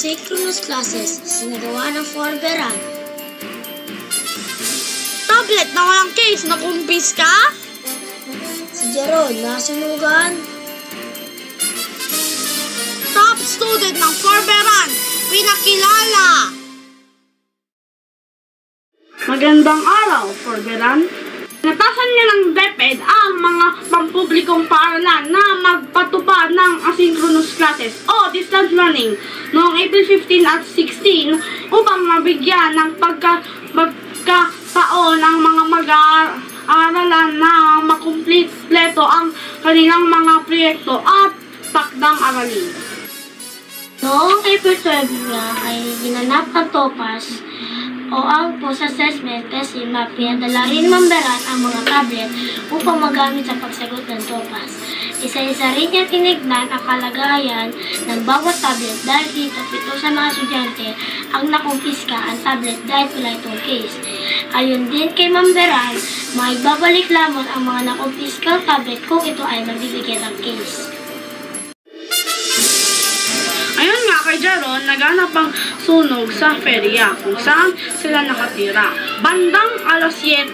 asynchronous classes sinagawa ng Forberan. Tablet na walang case, nakumpis ka? Si Jeron nasunugan. Top student ng Forberan, pinakilala! Magandang araw, Forberan. Natasan niya ng DepEd ang mga pampublikong paaralan na magpatupad ng asynchronous classes o distance learning noong April 15 at 16 upang mabigyan ng pagkataon ng mga mag-aaralan na makumpleto ang kanilang mga proyekto at takdang aralin. Noong April 12 nga ay ginanap ang TOPAS o ang post-assessment kasi pinadala rin ng Mamberan ang mga tablet upang magamit sa pagsagot ng TOPAS. Isa-isa rin niya tinignan ang kalagayan ng bawat tablet dahil dito 7 sa mga estudyante ang nakumpiska ang tablet dahil wala itong case. Ayon din kay Mamberan, may babalik lamang ang mga nakumpiskang tablet kung ito ay mabibigyan ng case. Ayon nga kay Jeron, naganap ang sunog sa ferya kung saan sila nakatira. Bandang alas 7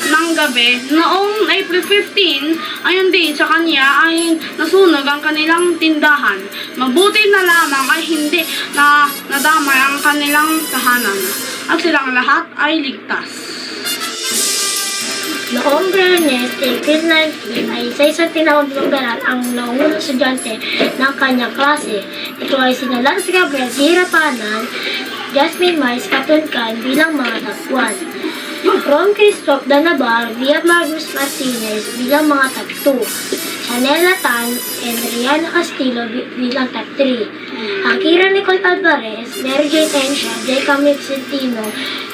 ng gabi, noong April 15, ayon din sa kanya ay nasunog ang kanilang tindahan. Mabuti na lamang ay hindi na nadamay ang kanilang tahanan at silang lahat ay ligtas. Noong Biyernes, April 19, ay isa-isang tinawag ng Mamberan ang naunang estudyante ng kanyang klase. Ito ay sina Lance Gabriel Hirapanan, Jasmine Mais Katunkan bilang mga top 1. Ron Christoph Danabar via Margus Martinez bilang mga top 2. Chanela Tan and Rihanna Castillo bilang top 3. Akira Nicole Alvarez, Mary Jane Ensha, J. Camille Vicentino,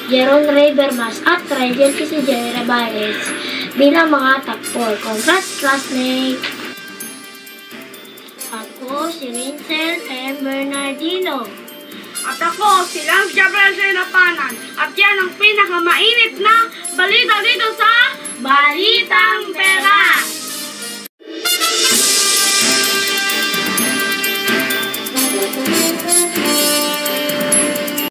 Jeron Ray Bermas at Rigel Kisijay Rabares bilang mga top 4. Congrats, classmate! Ako si Rincel M. Bernardino. At ako, si Lance Gabriel Hirapanan. At yan ang pinakamainit na balita dito sa